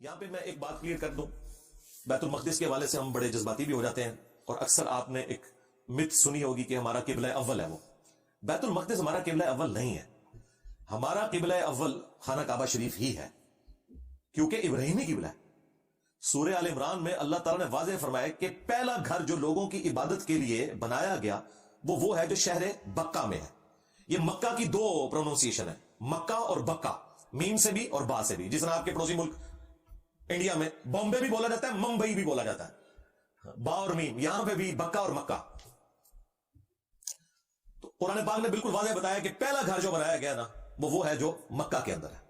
یہاں پہ میں ایک بات کلیئر کر دوں. بیت المقدس کے حوالے سے ہم بڑے جذباتی بھی ہو جاتے ہیں، اور اکثر آپ نے ایک مت سنی ہوگی کہ ہمارا قبلہ اول ہے. وہ بیت المقدس ہمارا قبلہ اول نہیں ہے. ہمارا قبلہ اول خانہ کعبہ شریف ہی ہے، کیونکہ ابراہیمی قبلہ ہے. سورہ آل عمران میں اللہ تعالیٰ نے واضح فرمایا کہ پہلا گھر جو لوگوں کی عبادت کے لیے بنایا گیا وہ ہے جو شہر بکہ میں ہے. یہ مکہ کی دو پروننسیشن ہے، مکہ اور بکہ، میم سے بھی اور با سے بھی. جس طرح آپ کے پڑوسی ملک انڈیا میں بامبے بھی بولا جاتا ہے، ممبئی بھی بولا جاتا ہے، با اور میم. یہاں پہ بھی بکہ اور مکہ. تو قرآن پاک نے بالکل واضح بتایا کہ پہلا گھر جو بنایا گیا نا وہ ہے جو مکہ کے اندر ہے.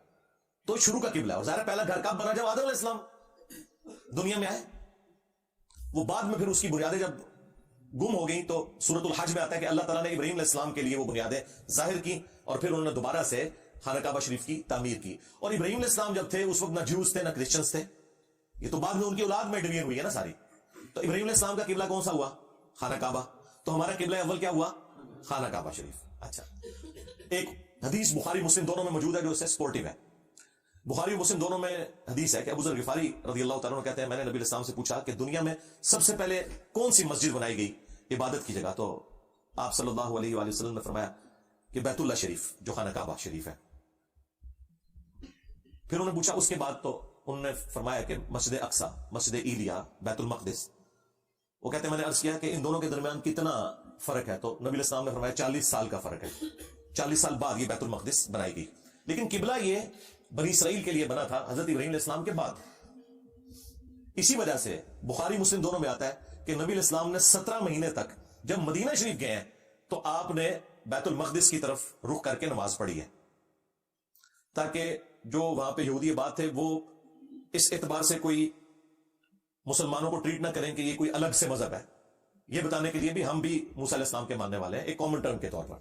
تو شروع کا قبلہ ہے. اور ظاہر پہلا گھر کب بنا؟ جب آدم علیہ السلام دنیا میں آئے. وہ بعد میں پھر اس کی بنیادیں جب گم ہو گئیں تو سورۃ الحج میں آتا ہے کہ اللہ تعالیٰ نے ابراہیم علیہ السلام کے لیے وہ بنیادیں ظاہر کی، اور پھر انہوں نے دوبارہ سے خانہ کعبہ شریف کی تعمیر کی. اور ابراہیم علیہ السلام جب تھے اس وقت نہ جوز تھے نہ کرسچنز تھے. یہ تو بعد میں ان کی اولاد میں ڈویژن ہوئی ہے نا ساری. تو ابراہیم علیہ السلام کا قبلہ کون سا ہوا؟ خانہ کعبہ. تو ہمارا قبلہ اول کیا ہوا؟ خانہ کعبہ شریف. اچھا، ایک حدیث بخاری مسلم دونوں میں موجود ہے جو اس سے سپورٹیو ہے. بخاری و مسلم دونوں میں حدیث ہے کہ ابو ذر غفاری رضی اللہ تعالیٰ عنہ کہتے ہیں میں نے نبی علیہ السلام سے پوچھا کہ دنیا میں سب سے پہلے کون سی مسجد بنائی گئی عبادت کی جگہ؟ تو آپ صلی اللہ علیہ وآلہ وسلم نے فرمایا کہ بیت اللہ شریف جو خانہ کعبہ شریف ہے. پھر انہوں نے پوچھا اس کے بعد، تو انہوں نے فرمایا کہ مسجد اقصی، مسجد ایلیا، بیت المقدس. وہ کہتے ہیں میں نے عرض کیا کہ ان دونوں کے درمیان کتنا فرق ہے؟ تو نبی علیہ السلام نے فرمایا 40 سال کا فرق ہے. 40 سال بعد یہ بیت المقدس بنائی گئی. لیکن قبلہ یہ بنی اسرائیل کے لیے بنا تھا حضرت ابراہیم علیہ السلام کے بعد. اسی وجہ سے بخاری مسلم دونوں میں آتا ہے کہ نبی علیہ السلام نے 17 مہینے تک جب مدینہ شریف گئے ہیں تو آپ نے بیت المقدس کی طرف رخ کر کے نماز پڑھی ہے، تاکہ جو وہاں پہ یہودی بات تھے وہ اس اعتبار سے کوئی مسلمانوں کو ٹریٹ نہ کریں کہ یہ کوئی الگ سے مذہب ہے. یہ بتانے کے لیے بھی ہم بھی موسیٰ علیہ السلام کے ماننے والے ہیں، ایک کامن ٹرم کے طور پر.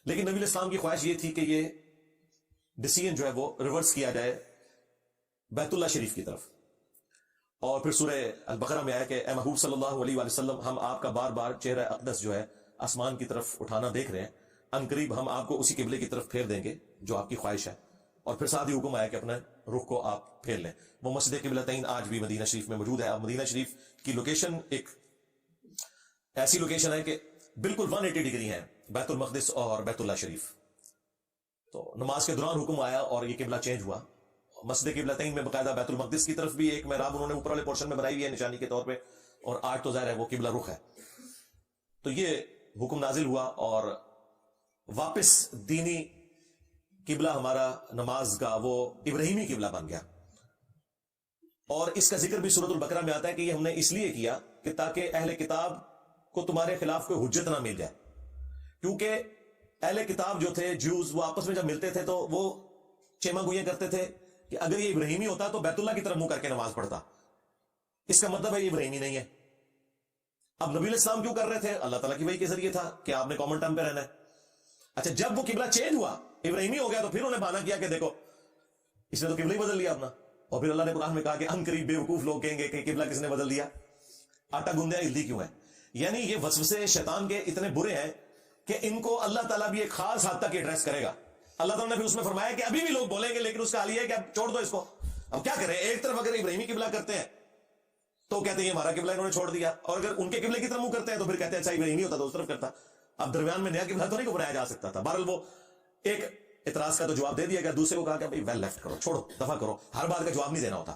لیکن نبی علیہ السلام کی خواہش یہ تھی کہ یہ ڈیسیژن جو ہے وہ ریورس کیا جائے بیت اللہ شریف کی طرف. اور پھر سورہ البقرہ میں آیا کہ اے محبوب صلی اللہ علیہ وآلہ وسلم، ہم آپ کا بار بار چہرہ اقدس جو ہے آسمان کی طرف اٹھانا دیکھ رہے ہیں، ان قریب ہم آپ کو اسی قبلے کی طرف پھیر دیں گے جو آپ کی خواہش ہے. اور پھر ساتھ ہی حکم آیا کہ اپنے رخ کو آپ پھیر لیں. وہ مسجد قبلتین آج بھی مدینہ شریف میں موجود ہے. اب مدینہ شریف کی لوکیشن ایک ایسی لوکیشن ہے کہ بالکل 180 ڈگری ہے بیت المقدس اور بیت اللہ شریف. تو نماز کے دوران حکم آیا اور یہ قبلہ چینج ہوا. مسجد قبلتین میں باقاعدہ بیت المقدس کی طرف بھی ایک محراب انہوں نے اوپر والے پورشن میں بنائی ہوئی ہے نشانی کے طور پہ، اور آج تو ظاہر ہے وہ قبلہ رخ ہے. تو یہ حکم نازل ہوا اور واپس دینی قبلہ ہمارا نماز کا وہ ابراہیمی قبلہ بن گیا. اور اس کا ذکر بھی سورۃ البقرہ میں آتا ہے کہ یہ ہم نے اس لیے کیا کہ تاکہ اہل کتاب کو تمہارے خلاف کوئی حجت نہ مل جائے. کیونکہ اہل کتاب جو تھے جیوز، وہ آپس میں جب ملتے تھے تو وہ چیما گوئیاں کرتے تھے کہ اگر یہ ابراہیمی ہوتا تو بیت اللہ کی طرف منہ کر کے نماز پڑھتا. اس کا مطلب ہے یہ ابراہیمی نہیں ہے. اب نبی علیہ السلام کیوں کر رہے تھے؟ اللہ تعالیٰ کی وحی کے ذریعے تھا کہ آپ نے کامن ٹرم پہ رہنا ہے. اچھا، جب وہ قبلہ چینج ہوا، ابراہیمی ہو گیا، تو پھر انہوں نے بہانہ کیا کہ دیکھو اس نے تو قبلہ ہی بدل لیا اپنا. اور پھر اللہ نے قرآن میں کہا کہ ان قریب بیوقوف لوگ کہیں گے کہ قبلہ کس نے بدل دیا، آٹا گوندیا ہلدی کیوں ہے. یعنی یہ وسوسے شیطان کے اتنے برے ہیں کہ ان کو اللہ تعالیٰ بھی ایک خاص حد تک ایڈریس کرے گا. اللہ تعالیٰ نے بھی اس میں فرمایا کہ ابھی بھی لوگ بولیں گے، لیکن اس کا حال یہ ہے کہ اب چھوڑ دو اس کو. اب کیا کریں؟ ایک طرف اگر ابراہیمی قبلہ کرتے ہیں تو کہتے ہیں یہ ہمارا قبلہ انہوں نے چھوڑ دیا، اور اگر ان کے قبلے کی طرف منہ کرتے ہیں تو پھر کہتے ہیں اچھا ابراہیمی ہوتا تو اس طرف کرتا. اب درمیان میں نیا قبلہ تو نہیں کو بنایا جا سکتا تھا. بہرحال وہ ایک اعتراض کا تو جواب دے دیا گیا، دوسرے کو کہا کہ بھائی ویل لیفٹ کرو، چھوڑو، دفع کرو، ہر بات کا جواب نہیں دینا ہوتا.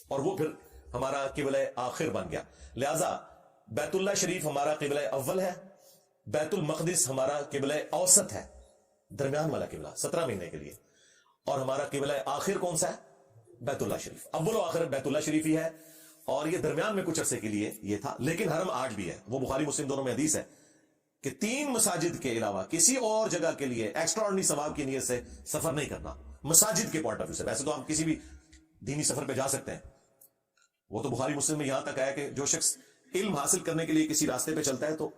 اور وہ پھر ہمارا قبلہ آخر بن گیا. لہذا بیت اللہ شریف ہمارا قبلہ اول ہے، بیت المقدس ہمارا قبلہ اوسط ہے، درمیان والا قبلہ 17 مہینے کے لیے. اور ہمارا قبلہ آخر کون سا ہے؟ بیت اللہ شریف. اول و آخر بیت اللہ شریف ہی ہے، اور یہ درمیان میں کچھ عرصے کے لیے یہ تھا. لیکن حرم آج بھی ہے. وہ بخاری مسلم دونوں میں حدیث ہے کہ 3 مساجد کے علاوہ کسی اور جگہ کے لیے ایکسٹرا آرڈنری ثواب کی نیت سے سفر نہیں کرنا مساجد کے پوائنٹ آف ویو سے. ویسے تو آپ کسی بھی دینی سفر پہ جا سکتے ہیں. وہ تو بخاری مسلم میں یہاں تک آیا کہ جو شخص علم حاصل کرنے کے لیے کسی راستے پہ چلتا ہے تو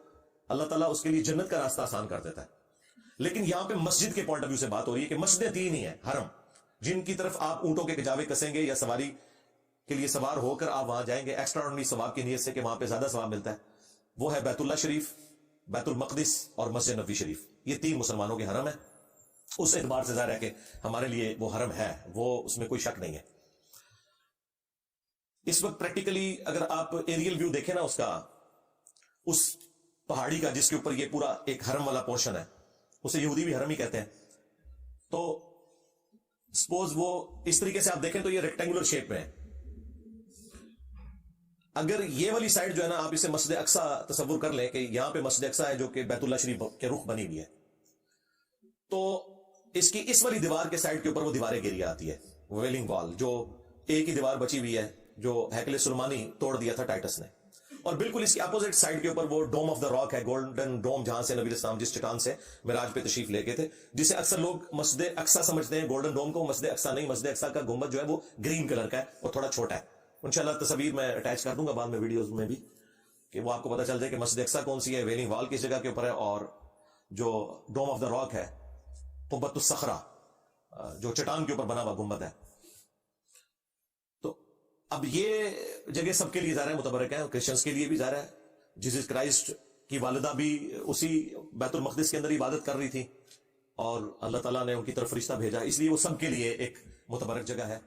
اللہ تعالیٰ اس کے لیے جنت کا راستہ آسان کر دیتا ہے. لیکن یہاں پہ مسجد کے پوائنٹ آف ویو سے بات ہو رہی ہے کہ مسجدیں 3 ہی ہیں حرم، جن کی طرف آپ اونٹوں کے کجاوے کسیں گے یا سواری کے لیے سوار ہو کر آپ وہاں جائیں گے ایکسٹرا آرڈنری ثواب کی نیت سے کہ وہاں پہ زیادہ ثواب ملتا ہے. وہ ہے بیت اللہ شریف، بیت المقدس اور مسجد نبوی شریف. یہ 3 مسلمانوں کے حرم ہیں. اس اعتبار سے ظاہر ہے کہ ہمارے لیے وہ حرم ہے، وہ اس میں کوئی شک نہیں ہے. اس وقت پریکٹیکلی اگر آپ ایریل ویو دیکھیں نا اس کا، اس پہاڑی کا جس کے اوپر یہ پورا ایک حرم والا پورشن ہے، اسے یہودی بھی حرم ہی کہتے ہیں، تو سپوز وہ اس طریقے سے آپ دیکھیں تو یہ ریکٹینگولر شیپ میں ہے. اگر یہ والی سائڈ جو ہے نا آپ اسے مسجد اقصی تصور کر لیں کہ یہاں پہ مسجد اقصی ہے جو کہ بیت اللہ شریف کے رخ بنی ہوئی ہے، تو اس کی اس والی دیوار کے سائڈ کے اوپر وہ دیواریں گری آتی ہے، ویلنگ وال، جو ایک ہی دیوار بچی ہوئی ہے جو ہیکل سلیمانی توڑ دیا تھا ٹائٹس نے. اور بالکل اس کی اپوزٹ سائڈ کے اوپر وہ ڈوم آف دا راک ہے، گولڈن ڈوم، جہاں سے نبی اسلام جس چٹان سے معراج پہ تشریف لے گئے تھے، جسے اکثر لوگ مسجد اقصی سمجھتے ہیں. گولڈن ڈوم کو مسجد اقصی نہیں، مسجد اقصی کا گنبد جو ہے وہ گرین کلر کا ہے اور تھوڑا چھوٹا ہے. انشاءاللہ تصویر میں اٹیچ کر دوں گا بعد میں ویڈیوز میں بھی، کہ وہ آپ کو پتہ چل جائے کہ مسجد اقصی کون سی ہے، ویلنگ وال کس جگہ کے اوپر ہے، اور جو ڈوم آف دا راک ہے، قبۃ الصخرہ، جو چٹان کے اوپر بنا ہوا گنبد ہے. تو اب یہ جگہ سب کے لیے ظاہر ہے متبرک ہے، کرسچنس کے لیے بھی ظاہر ہے. جیسس کرائسٹ کی والدہ بھی اسی بیت المقدس کے اندر عبادت کر رہی تھی، اور اللہ تعالیٰ نے ان کی طرف فرشتہ بھیجا، اس لیے وہ سب کے لیے ایک متبرک جگہ ہے.